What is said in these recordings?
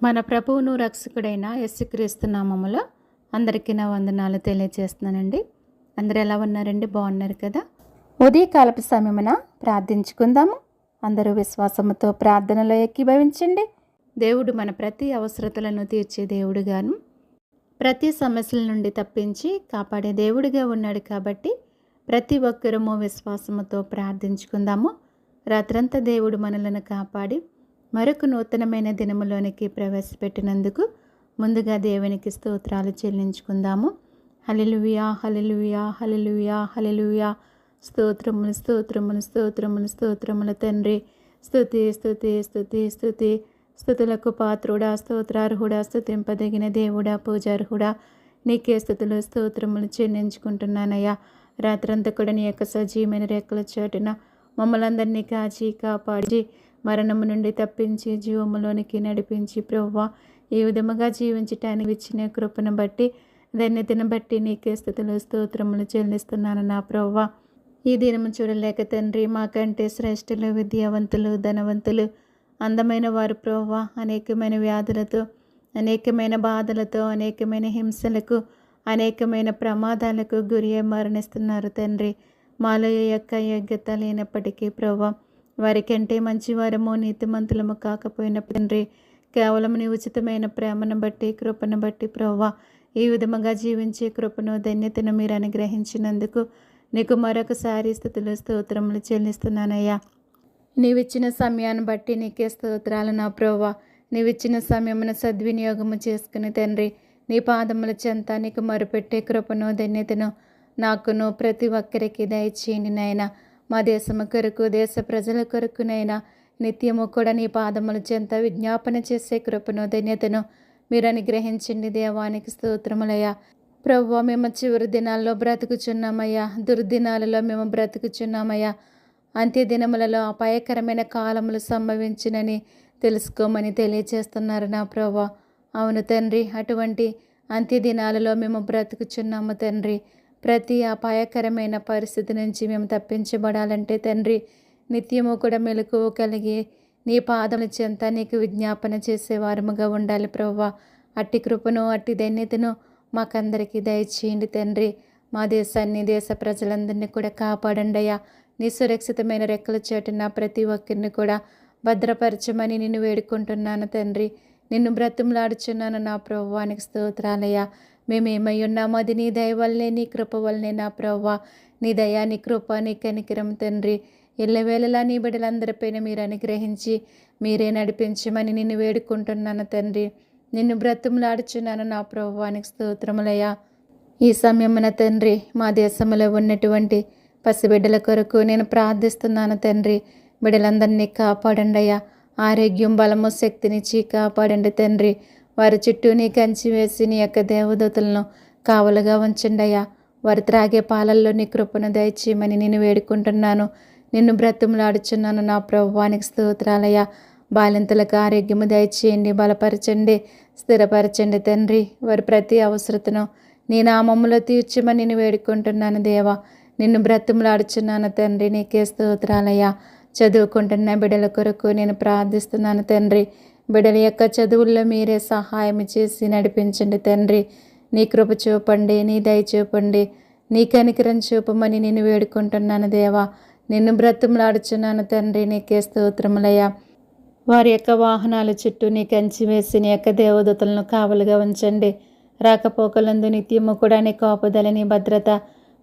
మన ప్రభువును రక్షకుడైన యేసుక్రీస్తు నామములో అందరికీ నా వందనాలు తెలియజేస్తున్నానండి. అందరూ ఎలా ఉన్నారండి? బాగున్నారు కదా? ఉదయకాలపు సమయమున ప్రార్థించుకుందాము. అందరూ విశ్వాసముతో ప్రార్థనలో ఏకీభవించండి. దేవుడు మన ప్రతి అవసరతలను తీర్చే దేవుడుగాను, ప్రతి సమస్యల నుండి తప్పించి కాపాడే దేవుడిగా ఉన్నాడు. కాబట్టి ప్రతి ఒక్కరము విశ్వాసముతో ప్రార్థించుకుందాము. రాత్రంతా దేవుడు మనలను కాపాడి మరొక నూతనమైన దినములోనికి ప్రవేశపెట్టినందుకు ముందుగా దేవునికి స్తోత్రాలు చెల్లించుకుందాము. హల్లెలూయా, హల్లెలూయా, హల్లెలూయా, హల్లెలూయా. స్తోత్రములు, స్తోత్రములు, స్తోత్రములు, స్తోత్రములు తండ్రి. స్తుతి, స్తుతి, స్తుతి, స్తుతి. స్తుతులకు పాత్రుడా, స్తోత్రార్హుడా, స్తుతింపదగిన దేవుడా, పూజార్హుడా, నీకే స్తుతులు స్తోత్రములు చెల్లించుకుంటున్నానయ్యా. రాత్రంతా కూడా నీ యొక్క సజీవమైన రెక్కల చాటున మమ్మల్ందరినీ కాచి కాపాడి మరణము నుండి తప్పించి జీవములోనికి నడిపించి ప్రభువా, ఈ విధముగా జీవించటానికి ఇచ్చిన కృపను బట్టి ధన్యతను బట్టి నీకే స్తుతులు స్తోత్రములు చెల్లిస్తున్నాను నా ప్రభువా. ఈ దినము చూడలేక తండ్రి, మాకంటే శ్రేష్ఠులు, విద్యావంతులు, ధనవంతులు, అందమైన వారు ప్రభువా అనేకమైన వ్యాధులతో, అనేకమైన బాధలతో, అనేకమైన హింసలకు, అనేకమైన ప్రమాదాలకు గురి మరణిస్తున్నారు తండ్రి. మాలో యొక్క యోగ్యత లేనప్పటికీ ప్రభువా, వారికంటే మంచివారము నీతిమంతులము కాకపోయిన తండ్రి, కేవలం నీ ఉచితమైన ప్రేమను బట్టి కృపను బట్టి ప్రభువా ఈ విధముగా జీవించే కృపను ధన్యతను మీరు అనుగ్రహించినందుకు నీకు మరొకసారి స్తుతులు స్తోత్రములు చెల్లిస్తున్నానయ్యా. నీవిచ్చిన సమయాన్ని బట్టి నీకే స్తోత్రాలు నా ప్రభువా. నీవిచ్చిన సమయమును సద్వినియోగము చేసుకుని తండ్రి, నీ పాదముల చెంత నీకు మొరుపెట్టే కృపను ధన్యతను నాకును ప్రతి ఒక్కరికి దయచేయండి నాయనా. మా దేశము కొరకు, దేశ ప్రజల కొరకునైనా నిత్యము కూడా నీ పాదముల చెంత విజ్ఞాపన చేసే కృపను ధన్యతను మీరు అనుగ్రహించండి. దేవానికి స్తోత్రములయ్యా. ప్రభువా, మేము చివరి దినాల్లో బ్రతుకుచున్నామయ్యా. దుర్దినాలలో మేము బ్రతుకుచున్నామయ్యా. అంత్యదినములలో అపాయకరమైన కాలములు సంభవించునని తెలుసుకోమని తెలియచేస్తున్నారు నా ప్రభువా. అవును తండ్రి, అటువంటి అంత్యదినాలలో మేము బ్రతుకుచున్నాము తండ్రి. ప్రతి అపాయకరమైన పరిస్థితి నుంచి మేము తప్పించబడాలంటే తండ్రి, నిత్యము కూడా మెలకువ కలిగి నీ పాదముల చెంత నీకు విజ్ఞాపన చేసేవారముగా ఉండాలి ప్రభువా. అట్టి కృపను, అట్టి ధన్యతను మాకందరికీ దయచేయండి తండ్రి. మా దేశాన్ని, దేశ ప్రజలందరినీ కూడా కాపాడండి అయ్యా. నీ సురక్షితమైన రెక్కల చాటున ప్రతి ఒక్కరిని కూడా భద్రపరచమని నిన్ను వేడుకుంటున్నాను తండ్రి. నిన్ను బ్రతిమలాడుచున్నాను నా ప్రభువానికి స్తోత్రాలయ్యా. మేమేమై ఉన్నామో అది నీ దయ వల్లే, నీ కృప వల్లనే నా ప్రభువా. నీ దయా, నీ కృప, నీ కనికరం తండ్రి ఎల్లవేళలా నీ బిడ్డలందరిపైన మీరు అనుగ్రహించి మీరే నడిపించమని నిన్ను వేడుకుంటున్నాను తండ్రి. నిన్ను బ్రతిమలాడుచున్నాను నా ప్రభువానికి స్తోత్రములయ్యా. ఈ సమయమున తండ్రి, మా దేశంలో ఉన్నటువంటి పసిబిడ్డల కొరకు నేను ప్రార్థిస్తున్నాను తండ్రి. బిడ్డలందరినీ కాపాడండి అయ్యా. ఆరోగ్యం, బలము, శక్తినిచ్చి కాపాడండి తండ్రి. వారి చుట్టూ నీ కంచి వేసి నీ యొక్క దేవదూతలను కావలుగా ఉంచండి అయ్యా. వారు త్రాగే పాలల్లో నీ కృపను దయచేయమని నేను వేడుకుంటున్నాను. నిన్ను బ్రతిమలాడుచున్నాను నా ప్రభువానికి స్తోత్రాలయ్యా. బాలింతలకు ఆరోగ్యము దయచేయండి, బలపరచండి, స్థిరపరచండి తండ్రి. వారి ప్రతి అవసరతను నీ నామములో తీర్చమని నేను వేడుకుంటున్నాను దేవా. నిన్ను బ్రతిమలాడుచున్నాను తండ్రి. నీకే స్తోత్రాలయ్యా. చదువుకుంటున్న బిడ్డల కొరకు నేను ప్రార్థిస్తున్నాను తండ్రి. బిడ్డల యొక్క చదువుల్లో మీరే సహాయం చేసి నడిపించండి తండ్రి. నీ కృప చూపండి, నీ దయ చూపండి, నీ కనికరం చూపమని నేను వేడుకుంటున్నాను దేవా. నిన్ను బ్రతిమలాడుచున్నాను తండ్రి. నీకే స్తోత్రములయ్యా. వారి యొక్క వాహనాల చుట్టూ నీ కంచి వేసి నీ యొక్క దేవదూతలను కావలుగా ఉంచండి. రాకపోకలందు నిత్యము కూడా నీ కాపుదల, నీ భద్రత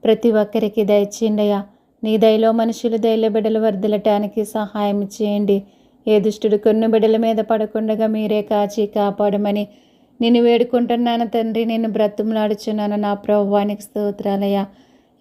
ప్రతి ఒక్కరికి దయచేయండి అయ్యా. నీ దయలో మనుషులు దయలో బిడ్డలు వర్ధిల్లటానికి సహాయం చేయండి. ఏ దుష్టుడు కొన్ని బిడ్డల మీద పడకుండగా మీరే కాచి కాపాడమని నేను వేడుకుంటున్నాను తండ్రి. నేను బ్రతిమలాడుచున్నాను నా ప్రభువానికి స్తోత్రాలయ్యా.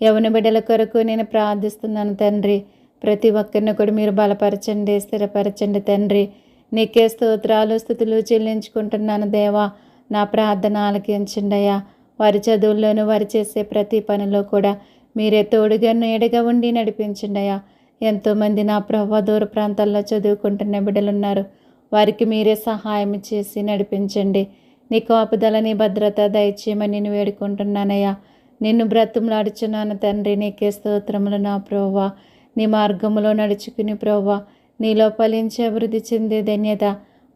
యవన బిడ్డల కొరకు నేను ప్రార్థిస్తున్నాను తండ్రి. ప్రతి ఒక్కరిని కూడా మీరు బలపరచండి, స్థిరపరచండి తండ్రి. నీకే స్తోత్రాలు, స్తుతులు చెల్లించుకుంటున్నాను దేవా. నా ప్రార్థన ఆలకించండి అయ్యా. వారి చదువుల్లోనూ, వారు చేసే ప్రతి పనిలో కూడా మీరే తోడుగా నీడగా ఉండి నడిపించండి అయ్యా. ఎంతోమంది నా ప్రభువా దూర ప్రాంతాల్లో చదువుకుంటున్న బిడ్డలున్నారు. వారికి మీరే సహాయం చేసి నడిపించండి. నీ కాపుదల, నీ భద్రత దయచేయమని నేను వేడుకుంటున్నానయ్యా. నిన్ను బ్రతిమలాడుచున్నాను తండ్రి. నీకే స్తోత్రములు నా ప్రభువా. నీ మార్గములో నడుచుకుని ప్రభువా నీలో ఫలించి అభివృద్ధి చెందే ధన్యత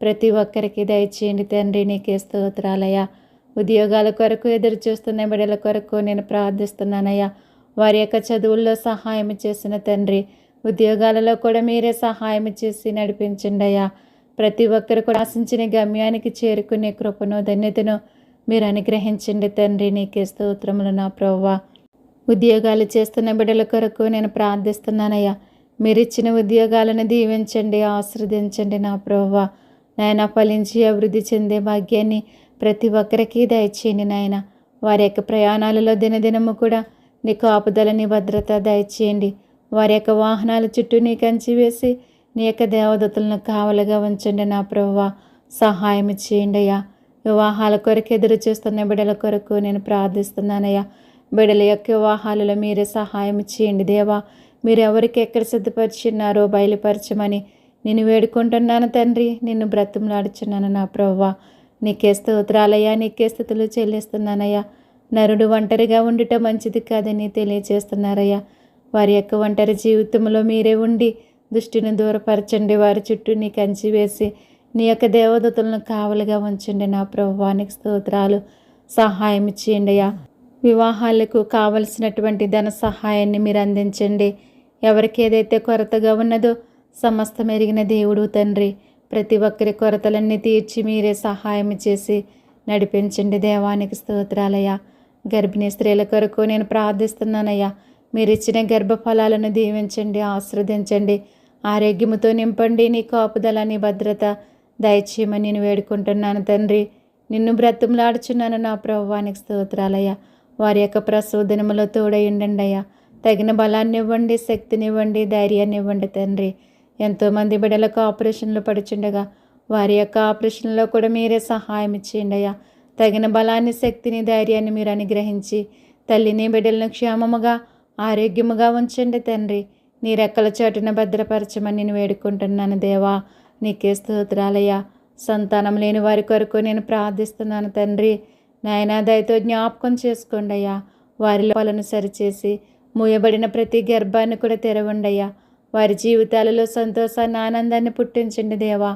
ప్రతి ఒక్కరికి దయచేయండి తండ్రి. నీకే స్తోత్రాలయ్యా. ఉద్యోగాల కొరకు ఎదురు చూస్తున్న బిడ్డల కొరకు నేను ప్రార్థిస్తున్నానయ్యా. వారి యొక్క చదువుల్లో సహాయం చేసిన తండ్రి, ఉద్యోగాలలో కూడా మీరే సహాయం చేసి నడిపించండి అయ్యా. ప్రతి ఒక్కరు కూడా ఆశించిన గమ్యానికి చేరుకునే కృపను ధన్యతను మీరు అనుగ్రహించండి తండ్రి. నీకే స్తోత్రములు నా ప్రభువా. ఉద్యోగాలు చేస్తున్న బిడ్డల కొరకు నేను ప్రార్థిస్తున్నానయ్యా. మీరిచ్చిన ఉద్యోగాలను దీవించండి, ఆశీర్వదించండి నా ప్రభువా. నాయన ఫలించి అభివృద్ధి చెందే భాగ్యాన్ని ప్రతి ఒక్కరికి దయచేయండి నాయన. వారి యొక్క ప్రయాణాలలో దినదినము కూడా నీ కాపుదలని భద్రత దయచేయండి. వారి యొక్క వాహనాల చుట్టూ నీ కంచి వేసి నీ యొక్క దేవదూతలను కావలుగా ఉంచండి నా ప్రభువా. సహాయం చేయండి అయ్యా. వివాహాల కొరకు ఎదురు చూస్తున్న బిడ్డల కొరకు నేను ప్రార్థిస్తున్నానయ్యా. బిడ్డల యొక్క వివాహాలలో మీరే సహాయం చేయండి దేవా. మీరు ఎవరికి ఎక్కడ సిద్ధపరిచున్నారో బయలుపరచమని నేను వేడుకుంటున్నాను తండ్రి. నిన్ను బ్రతిమలాడుచున్నాను నా ప్రభువా. నీకే స్తోత్రాలయ్యా, నీకే స్తుతులు చెల్లిస్తున్నానయ్యా. నరుడు ఒంటరిగా ఉండటం మంచిది కాదని తెలియచేస్తున్నారయ్యా. వారి యొక్క ఒంటరి జీవితంలో మీరే ఉండి దుష్టిని దూరపరచండి. వారి చుట్టూ నీ కంచి వేసి నీ యొక్క దేవదూతలను కావలుగా ఉంచండి నా ప్రభువా. నీకు స్తోత్రాలు. సహాయం చేయండి అయ్యా. వివాహాలకు కావలసినటువంటి ధన సహాయాన్ని మీరు అందించండి. ఎవరికి ఏదైతే కొరతగా ఉన్నదో సమస్తం ఎరిగిన దేవుడు తండ్రి, ప్రతి ఒక్కరి కొరతలన్నీ తీర్చి మీరే సహాయం చేసి నడిపించండి. దేవానికి స్తోత్రాలయ్యా. గర్భిణీ స్త్రీల కొరకు నేను ప్రార్థిస్తున్నానయ్యా. మీరు ఇచ్చిన గర్భఫలాలను దీవించండి, ఆశీర్వదించండి, ఆరోగ్యముతో నింపండి. నీ కాపుదల నీ భద్రత దయచేయమని నేను వేడుకుంటున్నాను తండ్రి. నిన్ను బ్రతిమలాడుచున్నాను నా ప్రభువానికి స్తోత్రాలయ్యా. వారి యొక్క ప్రసవ దినములో తోడయుండండి అయ్యా. తగిన బలాన్ని ఇవ్వండి, శక్తిని ఇవ్వండి, ధైర్యాన్ని ఇవ్వండి తండ్రి. ఎంతోమంది బిడ్డలకు ఆపరేషన్లు పడుచుండగా వారి యొక్క ఆపరేషన్లో కూడా మీరే సహాయం చేయండి అయ్యా. తగిన బలాన్ని, శక్తిని, ధైర్యాన్ని మీరు అనుగ్రహించి తల్లిని బిడ్డలను క్షేమముగా ఆరోగ్యముగా ఉంచండి తండ్రి. నీ రెక్కల చాటున భద్రపరచమని నేను వేడుకుంటున్నాను దేవా. నీకే స్తోత్రాలయ్యా. సంతానం లేని వారి కొరకు నేను ప్రార్థిస్తున్నాను తండ్రి. నాయనా దయతో జ్ఞాపకం చేసుకోండి అయ్యా. వారి లోపాలను సరిచేసి మూయబడిన ప్రతి గర్భాన్ని కూడా తెరవండి అయ్యా. వారి జీవితాలలో సంతోషాన్ని, ఆనందాన్ని పుట్టించండి దేవా.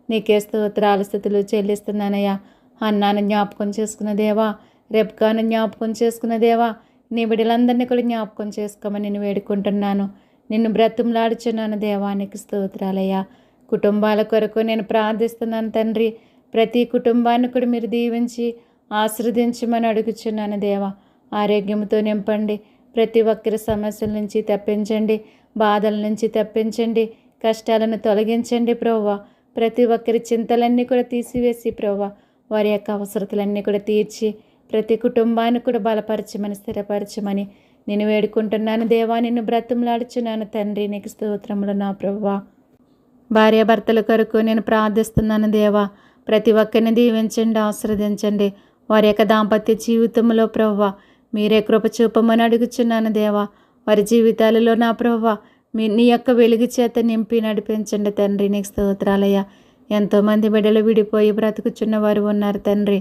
నీకే స్తోత్రాలు, స్తుతులు చెల్లిస్తున్నానయ్యా. అన్నాను జ్ఞాపకం చేసుకున్న దేవా, రెబ్కాను జ్ఞాపకం చేసుకున్న దేవా, నీ బిడ్డలందరినీ కూడా జ్ఞాపకం చేసుకోమని నేను వేడుకుంటున్నాను. నిన్ను బ్రతిమలాడుచున్నాను దేవా. నీకు స్తోత్రాలయ్యా. కుటుంబాల కొరకు నేను ప్రార్థిస్తున్నాను తండ్రి. ప్రతి కుటుంబాన్ని కూడా మీరు దీవించి ఆశీర్వదించమని అడుగుచున్నాను దేవా. ఆరోగ్యంతో నింపండి. ప్రతి ఒక్కరి సమస్యల నుంచి తప్పించండి, బాధల నుంచి తప్పించండి, కష్టాలను తొలగించండి ప్రభువా. ప్రతి ఒక్కరి చింతలన్నీ కూడా తీసివేసి ప్రభువా వారి యొక్క అవసరతలన్నీ కూడా తీర్చి ప్రతి కుటుంబాన్ని కూడా బలపరచమని, స్థిరపరచమని నేను వేడుకుంటున్నాను దేవా. నిన్ను బ్రతిమలాడుచున్నాను తండ్రి. నీకు స్తోత్రములు నా ప్రభువా. భార్యాభర్తల కొరకు నేను ప్రార్థిస్తున్నాను దేవా. ప్రతి ఒక్కరిని దీవించండి, ఆశీర్వదించండి. వారి యొక్క దాంపత్య జీవితంలో ప్రభువా మీరే కృప చూపమని అడుగుచున్నాను దేవా. వారి జీవితాలలో నా ప్రభువా నీ యొక్క వెలుగు చేత నింపి నడిపించండి తండ్రి. నీకు స్తోత్రాలయ్యా. ఎంతోమంది బిడ్డలు విడిపోయి బ్రతుకుచున్న వారు ఉన్నారు తండ్రి.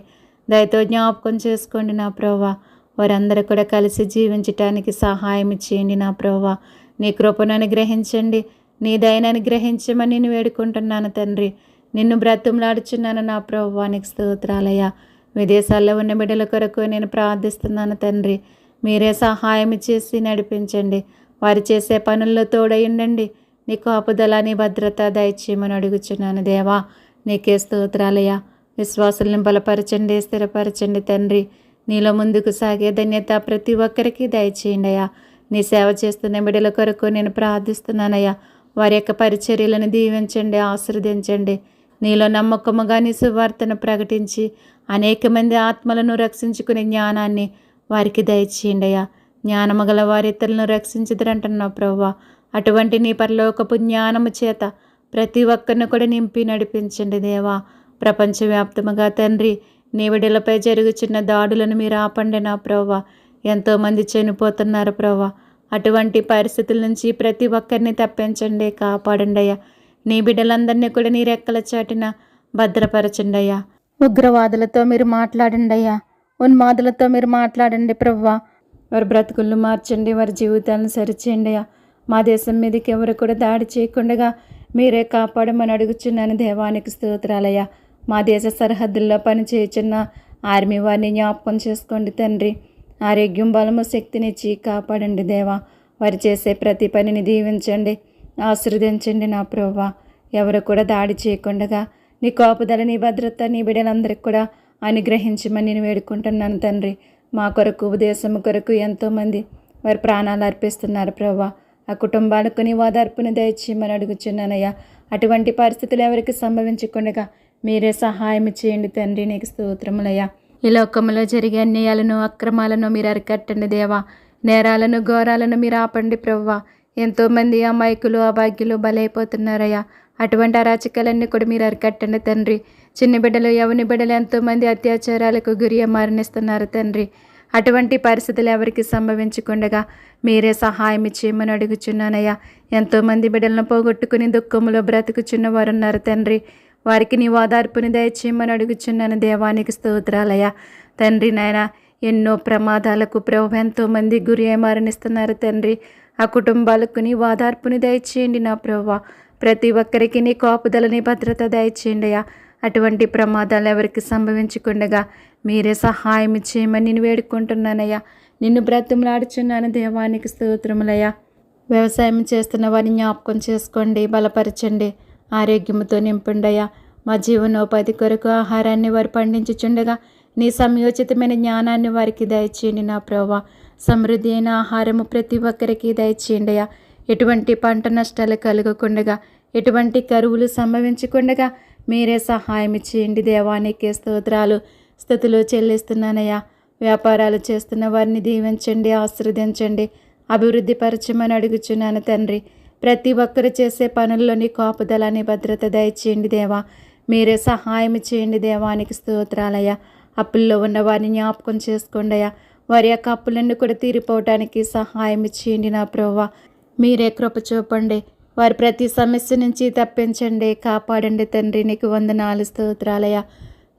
దయతో జ్ఞాపకం చేసుకోండి నా ప్రభువా. వారందరూ కూడా కలిసి జీవించటానికి సహాయం చేయండి నా ప్రభువా. నీ కృపను అనుగ్రహించండి, నీ దయను అనుగ్రహించమని నేను వేడుకుంటున్నాను తండ్రి. నిన్ను బ్రతిమలాడుచున్నాను నా ప్రభువా. నీకు స్తోత్రాలయ్యా. విదేశాల్లో ఉన్న బిడ్డల కొరకు నేను ప్రార్థిస్తున్నాను తండ్రి. మీరే సహాయం చేసి నడిపించండి. వారు చేసే పనుల్లో తోడయుండండి. నీ కాపుదల నీ భద్రత దయచేయమని అడుగుచున్నాను దేవా. నీకే స్తోత్రాలయ్యా. విశ్వాసులను బలపరచండి, స్థిరపరచండి తండ్రి. నీలో ముందుకు సాగే ధన్యత ప్రతి ఒక్కరికి దయచేయండి అయ్యా. నీ సేవ చేస్తున్న బిడ్డల కొరకు నేను ప్రార్థిస్తున్నానయ్యా. వారి యొక్క పరిచర్యలను దీవించండి, ఆశీర్వదించండి. నీలో నమ్మకముగా నీ సువార్తను ప్రకటించి అనేక మంది ఆత్మలను రక్షించుకునే జ్ఞానాన్ని వారికి దయచేయండి అయ్యా. జ్ఞానము గల వారి ఇతరులను రక్షించుదురంటున్నావు ప్రభువా. అటువంటి నీ పరలోకపు జ్ఞానము చేత ప్రతి ఒక్కరిని కూడా నింపి నడిపించండి దేవా. ప్రపంచవ్యాప్తముగా తండ్రి నీ బిడ్డలపై జరుగుచున్న దాడులను మీరు ఆపండి నా ప్రభువా. ఎంతోమంది చనిపోతున్నారు ప్రభువా. అటువంటి పరిస్థితుల నుంచి ప్రతి ఒక్కరిని తప్పించండి, కాపాడండి అయ్యా. నీ బిడ్డలందరినీ కూడా నీ రెక్కల చాటున భద్రపరచండి అయ్యా. ఉగ్రవాదులతో మీరు మాట్లాడండి అయ్యా. ఉన్మాదులతో మీరు మాట్లాడండి ప్రభువా. వారి బ్రతుకులను మార్చండి, వారి జీవితాలను సరిచేయండి అయ్యా. మా దేశం మీదకి ఎవరు కూడా దాడి చేయకుండా మీరే కాపాడమని అడుగుచున్నాను దేవానికి స్తోత్రాలయ్యా. మా దేశ సరిహద్దుల్లో పనిచేయుచున్న ఆర్మీ వారిని జ్ఞాపకం చేసుకోండి తండ్రి. ఆరోగ్యం, బలము, శక్తినిచ్చి కాపాడండి దేవా. వారు చేసే ప్రతి పనిని దీవించండి, ఆశీర్వదించండి నా ప్రభువా. ఎవరు కూడా దాడి చేయకుండా నీ కాపుదల, నీ భద్రత నీ బిడ్డలందరికీ కూడా అనుగ్రహించమని నేను వేడుకుంటున్నాను తండ్రి. మా కొరకు, దేశము కొరకు ఎంతోమంది వారి ప్రాణాలు అర్పిస్తున్నారు ప్రభువా. ఆ కుటుంబాలకు నీ ఓదార్పుని దయచేయమని అడుగుచున్నానయ్యా. అటువంటి పరిస్థితులు ఎవరికి సంభవించకుండా మీరే సహాయం చేయండి తండ్రి. నీకు స్తోత్రములయ్యా. ఈ లోకంలో జరిగే అన్యాయాలను, అక్రమాలను మీరు అరికట్టండి దేవా. నేరాలను, ఘోరాలను మీరు ఆపండి ప్రభువా. ఎంతోమంది అమాయకులు, అభాగ్యులు బలైపోతున్నారయ్యా. అటువంటి అరాచకాలన్నీ కూడా మీరు అరికట్టండి తండ్రి. చిన్న బిడ్డలు, యవని బిడ్డలు ఎంతోమంది అత్యాచారాలకు గురి మరణిస్తున్నారు తండ్రి. అటువంటి పరిస్థితులు ఎవరికి సంభవించకుండా మీరే సహాయం చేయమని అడుగుచున్నానయ్యా. ఎంతోమంది బిడ్డలను పోగొట్టుకుని దుఃఖములో బ్రతుకుచున్న వారు ఉన్నారు తండ్రి. వారికి నీ ఓదార్పుని దయచేయమని అడుగుచున్నాను దేవానికి స్తోత్రాలయ్యా. తండ్రి నాయన, ఎన్నో ప్రమాదాలకు ప్రభు ఎంతోమంది గురి మరణిస్తున్నారు తండ్రి. ఆ కుటుంబాలకు నీ ఓదార్పుని దయచేయండి నా ప్రభువా. ప్రతి ఒక్కరికి నీ కాపుదలని భద్రత దయచేయండి అయ్యా. అటువంటి ప్రమాదాలు ఎవరికి సంభవించకుండా మీరే సహాయం చేయమని నేను వేడుకుంటున్నానయ్యా. నిన్ను బ్రతిమలాడుచున్నాను దేవానికి స్తోత్రములయ్యా. వ్యవసాయం చేస్తున్న వారిని జ్ఞాపకం చేసుకోండి, బలపరచండి, ఆరోగ్యంతో నింపుండయ్యా. మా జీవనోపాధి కొరకు ఆహారాన్ని వారు పండించుచుండగా నీ సమయోచితమైన జ్ఞానాన్ని వారికి దయచేయండి నా ప్రభువా. సమృద్ధి అయిన ఆహారము ప్రతి ఒక్కరికి దయచేయండి అయ్యా. ఎటువంటి పంట నష్టాలు కలగకుండా, ఎటువంటి కరువులు సంభవించకుండా మీరే సహాయం చేయండి దేవానికి స్తోత్రాలు, స్తుతులు చెల్లిస్తున్నానయ్యా. వ్యాపారాలు చేస్తున్న వారిని దీవించండి, ఆశీర్వదించండి, అభివృద్ధి పరచమని అడుగుచున్నాను తండ్రి. ప్రతి ఒక్కరు చేసే పనుల్లోని కాపుదలని భద్రత దయచేయండి దేవా. మీరే సహాయం చేయండి దేవానికి స్తోత్రాలయ్యా. అప్పుల్లో ఉన్న వారిని జ్ఞాపకం చేసుకోండి అయ్యా. వారి యొక్క అప్పులన్నీ కూడా తీరిపోవటానికి సహాయం చేయండి నా ప్రభువా. మీరే కృప చూపండి, వారి ప్రతి సమస్య నుంచి తప్పించండి, కాపాడండి తండ్రి. నీకు వందనాలు స్తోత్రాలయ్యా.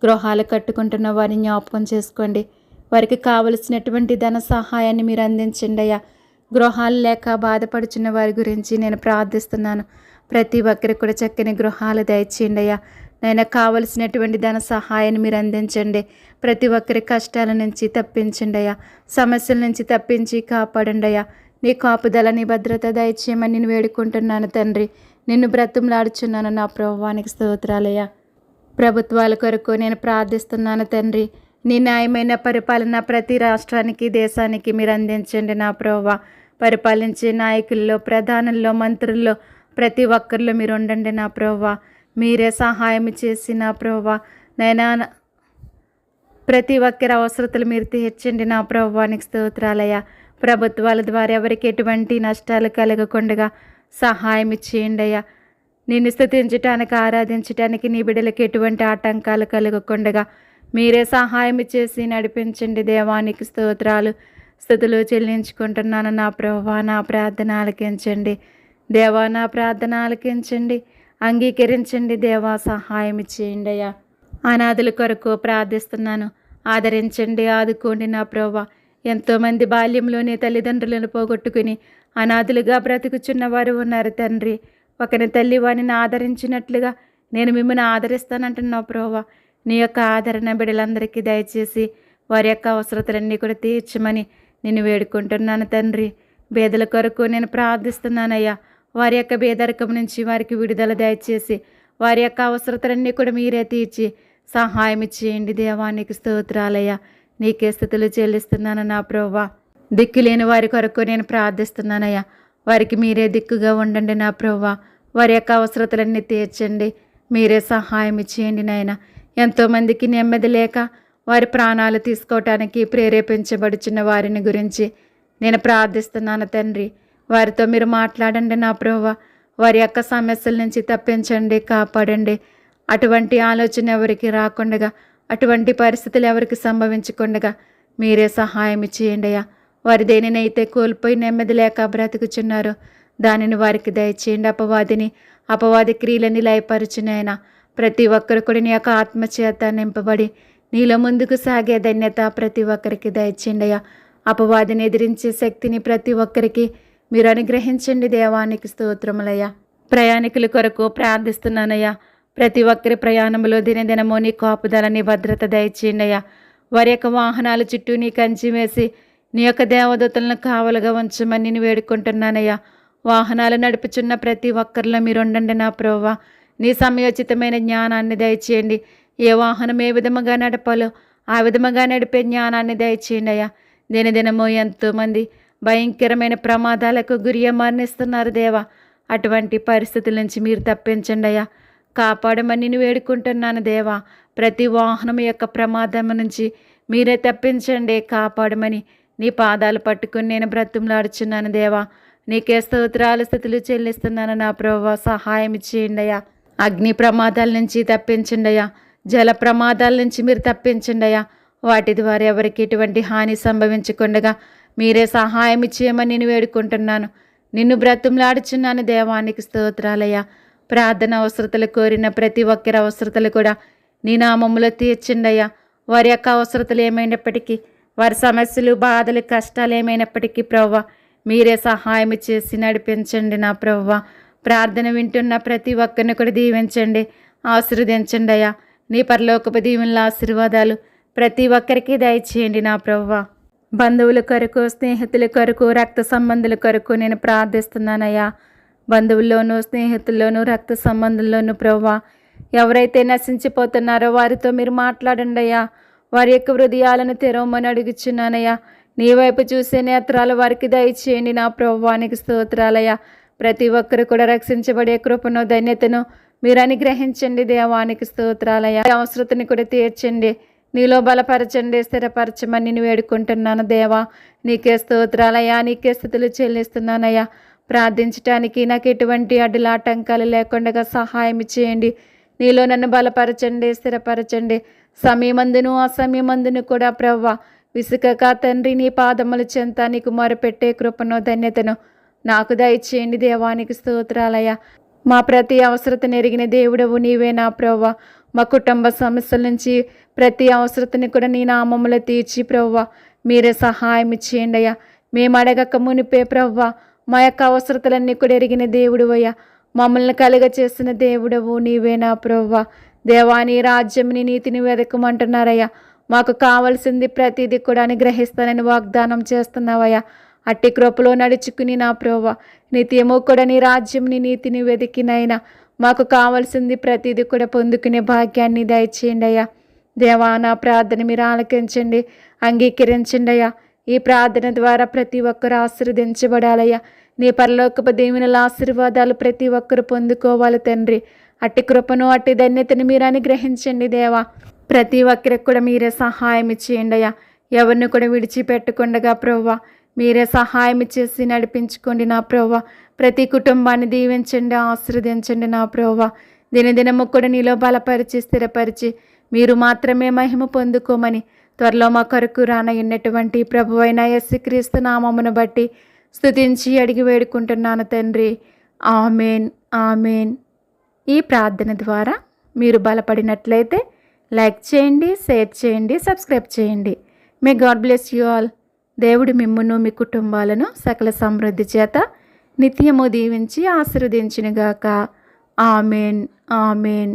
గృహాలు కట్టుకుంటున్న వారిని జ్ఞాపకం చేసుకోండి. వారికి కావలసినటువంటి ధన సహాయాన్ని మీరు అందించండి అయ్యా. గృహాలు లేక బాధపడుచున్న వారి గురించి నేను ప్రార్థిస్తున్నాను. ప్రతి ఒక్కరికి కూడా చక్కని గృహాలు దయచేయండి అయ్యా. నైనా కావలసినటువంటి ధన సహాయాన్ని మీరు అందించండి. ప్రతి ఒక్కరి కష్టాల నుంచి తప్పించండి అయ్యా. సమస్యల నుంచి తప్పించి కాపాడండి అయ్యా. నీ కాపుదల, నీ భద్రత దయచేయమని నేను వేడుకుంటున్నాను తండ్రి. నిన్ను బ్రతిమలాడుచున్నాను నా ప్రభువానికి స్తోత్రాలయ్యా. ప్రభుత్వాల కొరకు నేను ప్రార్థిస్తున్నాను తండ్రి. నీ న్యాయమైన పరిపాలన ప్రతి రాష్ట్రానికి, దేశానికి మీరు అందించండి నా ప్రభువా. పరిపాలించే నాయకుల్లో, ప్రధానుల్లో, మంత్రుల్లో ప్రతి ఒక్కరిలో మీరు ఉండండి నా ప్రభువా. మీరే సహాయం చేసి నా ప్రభువా. నైనా ప్రతి ఒక్కరి అవసరతలు మీరు తీర్చండి నా ప్రభువానికి స్తోత్రాలయ్యా. ప్రభుత్వాల ద్వారా ఎవరికి ఎటువంటి నష్టాలు కలగకుండా సహాయం చేయండి అయ్యా. నిన్ను స్తుతించటానికి, ఆరాధించటానికి నీ బిడ్డలకు ఎటువంటి ఆటంకాలు కలగకుండా మీరే సహాయం చేసి నడిపించండి దేవానికి స్తోత్రాలు, స్తుతులు చెల్లించుకుంటున్నాను నా ప్రభువా. నా ప్రార్థన ఆలకించండి దేవా, నా ప్రార్థన ఆలకించండి, అంగీకరించండి దేవా, సహాయం చేయండి అయ్యా. అనాథుల కొరకు ప్రార్థిస్తున్నాను. ఆదరించండి, ఆదుకోండి నా ప్రభువా. ఎంతోమంది బాల్యంలోనే తల్లిదండ్రులను పోగొట్టుకుని అనాథులుగా బ్రతుకుచున్న వారు ఉన్నారు తండ్రి. ఒకని తల్లి వారిని ఆదరించినట్లుగా నేను మిమ్మల్ని ఆదరిస్తానంటున్నావు ప్రభువా. నీ యొక్క ఆదరణ బిడ్డలందరికీ దయచేసి వారి యొక్క అవసరతలన్నీ కూడా తీర్చమని నేను వేడుకుంటున్నాను తండ్రి. పేదల కొరకు నేను ప్రార్థిస్తున్నానయ్యా. వారి యొక్క పేదరికం నుంచి వారికి విడుదల దయచేసి వారి యొక్క అవసరతలన్నీ కూడా మీరే తీర్చి సహాయం చేయండి దేవానికి స్తోత్రాలయ్యా. నీకే స్తుతులు చెల్లిస్తున్నాను నా ప్రభువా. దిక్కులేని వారి కొరకు నేను ప్రార్థిస్తున్నానయ్యా. వారికి మీరే దిక్కుగా ఉండండి నా ప్రభువా. వారి యొక్క అవసరతలన్నీ తీర్చండి, మీరే సహాయం చేయండి నాయన. ఎంతోమందికి నెమ్మది లేక వారి ప్రాణాలు తీసుకోవటానికి ప్రేరేపించబడుచున్న వారిని గురించి నేను ప్రార్థిస్తున్నాను తండ్రి. వారితో మీరు మాట్లాడండి నా ప్రభువా. వారి యొక్క సమస్యల నుంచి తప్పించండి, కాపాడండి. అటువంటి ఆలోచన ఎవరికి రాకుండా, అటువంటి పరిస్థితులు ఎవరికి సంభవించకుండా మీరే సహాయం చేయండి అయ్యా. వారి దేనినైతే కోల్పోయి నెమ్మది లేక బ్రతుకుచున్నారో దానిని వారికి దయచేయండి. అపవాది క్రియలని లయపరుచునైనా ప్రతి ఒక్కరు కూడా నీ యొక్క ఆత్మచేత నింపబడి నీలో ముందుకు సాగే ధన్యత ప్రతి ఒక్కరికి దయచేయండి అయ్యా. అపవాదిని ఎదిరించే శక్తిని ప్రతి ఒక్కరికి మీరు అనుగ్రహించండి దేవానికి స్తోత్రములయ్యా. ప్రయాణికుల కొరకు ప్రార్థిస్తున్నానయ్యా. ప్రతి ఒక్కరి ప్రయాణంలో దినదినమో నీ కాపుదల, నీ భద్రత దయచేయండి అయ్యా. వారి యొక్క వాహనాల చుట్టూ నీ కంచి వేసి నీ యొక్క దేవదూతలను కావలుగా ఉంచమని నేను వేడుకుంటున్నానయ్యా. వాహనాలు నడుపుచున్న ప్రతి ఒక్కరిలో మీరు ఉండండి నా ప్రభువా. నీ సమయోచితమైన జ్ఞానాన్ని దయచేయండి. ఏ వాహనం ఏ విధముగా నడపాలో ఆ విధముగా నడిపే జ్ఞానాన్ని దయచేయండి అయ్యా. దినదినమో ఎంతోమంది భయంకరమైన ప్రమాదాలకు గురి మరణిస్తున్నారు దేవా. అటువంటి పరిస్థితుల నుంచి మీరు తప్పించండి అయ్యా. కాపాడమని నేను వేడుకుంటున్నాను దేవా. ప్రతి వాహనం యొక్క ప్రమాదం నుంచి మీరే తప్పించండి, కాపాడమని నీ పాదాలు పట్టుకుని నేను బ్రతుములాడుచున్నాను దేవా. నీకే స్తోత్రాలు స్థుతులు చెల్లిస్తున్నాను నా ప్రభువా. సహాయం చేయండి అయ్యా. అగ్ని ప్రమాదాల నుంచి తప్పించండి అయ్యా. జల ప్రమాదాల నుంచి మీరు తప్పించండి అయ్యా. వాటి ద్వారా ఎవరికి ఎటువంటి హాని సంభవించకుండా మీరే సహాయం చేయమని నేను వేడుకుంటున్నాను. నిన్ను బ్రతుములాడుచున్నాను దేవానికి స్తోత్రాలయ్యా. ప్రార్థన అవసరతలు కోరిన ప్రతి ఒక్కరి అవసరతలు కూడా నీ నామములో తీర్చండి అయ్యా. వారి యొక్క అవసరతలు ఏమైనప్పటికీ, వారి సమస్యలు బాధలు కష్టాలు ఏమైనప్పటికీ ప్రభువా మీరే సహాయం చేసి నడిపించండి నా ప్రభువా. ప్రార్థన వింటున్న ప్రతి ఒక్కరిని కూడా దీవించండి, ఆశీర్వదించండి అయ్యా. నీ పరలోకపు దీవెనల ఆశీర్వాదాలు ప్రతి ఒక్కరికి దయచేయండి నా ప్రభువా. బంధువుల కొరకు, స్నేహితుల కొరకు, రక్త సంబంధుల కొరకు నేను ప్రార్థిస్తున్నానయ్యా. బంధువుల్లోనూ, స్నేహితుల్లోనూ, రక్త సంబంధంలోనూ ప్రభువా ఎవరైతే నశించిపోతున్నారో వారితో మీరు మాట్లాడండి అయ్యా. వారి యొక్క హృదయాలను తెరవమని అడుగుచున్నానయ్యా. నీ వైపు చూసే నేత్రాలు వారికి దయచేయండి నా ప్రభువానికి స్తోత్రాలయ్యా. ప్రతి ఒక్కరు కూడా రక్షించబడే కృపను, ధన్యతను మీరు అనుగ్రహించండి దేవానికి స్తోత్రాలయ్యా. అవసరతని కూడా తీర్చండి, నీలో బలపరచండి, స్థిరపరచమని నేను వేడుకుంటున్నాను దేవా. నీకే స్తోత్రాలయ్యా, నీకే స్తుతులు చెల్లిస్తున్నానయ్యా. ప్రార్థించడానికి నాకు ఎటువంటి అడ్డులాటంకాలు లేకుండా సహాయం చేయండి. నీలో నన్ను బలపరచండి, స్థిరపరచండి. సమయమందును అసమయమందును కూడా ప్రభువా విసుకక తండ్రి నీ పాదముల చెంత నీకు మొరపెట్టే కృపను, ధన్యతను నాకు దయచేయండి దేవానికి స్తోత్రాలయ్యా. మా ప్రతి అవసరతను ఎరిగిన దేవుడవు నీవే నా ప్రభువా. మా కుటుంబ సమస్యల నుంచి ప్రతి అవసరతని కూడా నీ నామములో తీర్చి ప్రభువా మీరే సహాయం చేయండి అయ్యా. మేము అడగక మునిపే ప్రభువా మా యొక్క అవసరతలన్నీ కూడా ఎరిగిన దేవుడు అయ్యా. మమ్మల్ని కలుగ చేసిన దేవుడవు నీవే నా ప్రభువా. దేవాని రాజ్యంని నీతిని వెదకమంటున్నారయ్యా. మాకు కావలసింది ప్రతిదీ కూడా అనుగ్రహిస్తానని వాగ్దానం చేస్తున్నావయ్యా. అట్టి కృపలో నడుచుకుని నా ప్రభువా నిత్యము కూడా నీ రాజ్యం, నీ నీతిని వెతికినైనా మాకు కావలసింది ప్రతిదీ కూడా పొందుకునే భాగ్యాన్ని దయచేయండి అయ్యా. దేవా నా ప్రార్థన మీరు ఆలకించండి, అంగీకరించండి అయ్యా. ఈ ప్రార్థన ద్వారా ప్రతి ఒక్కరు ఆశీర్వదించబడాలయ్యా. నీ పరలోకపు దీవెనల ఆశీర్వాదాలు ప్రతి ఒక్కరు పొందుకోవాలి తండ్రి. అట్టి కృపను, అట్టి ధన్యతను మీరు అనుగ్రహించండి దేవా. ప్రతి ఒక్కరికి కూడా మీరే సహాయం చేయండి అయ్యా. ఎవరిని కూడా విడిచిపెట్టకుండా ప్రభువా మీరే సహాయం చేసి నడిపించుకోండి నా ప్రభువా. ప్రతి కుటుంబాన్ని దీవించండి, ఆశీర్వదించండి నా ప్రభువా. దినదినము కూడా నీలో బలపరిచి, స్థిరపరిచి మీరు మాత్రమే మహిమ పొందుకోమని త్వరలో మా కొరకు రానయ్యున్నటువంటి ప్రభువైన యేసుక్రీస్తు నామమును బట్టి స్తుతించి అడిగి వేడుకుంటున్నాను తండ్రి. Amen, amen. ఈ ప్రార్థన ద్వారా మీరు బలపడినట్లయితే లైక్ చేయండి, షేర్ చేయండి, సబ్స్క్రైబ్ చేయండి. May God bless you all. దేవుడు మిమ్మును, మీ కుటుంబాలను సకల సమృద్ధి చేత నిత్యము దీవించి ఆశీర్వదించునుగాక. Amen, amen.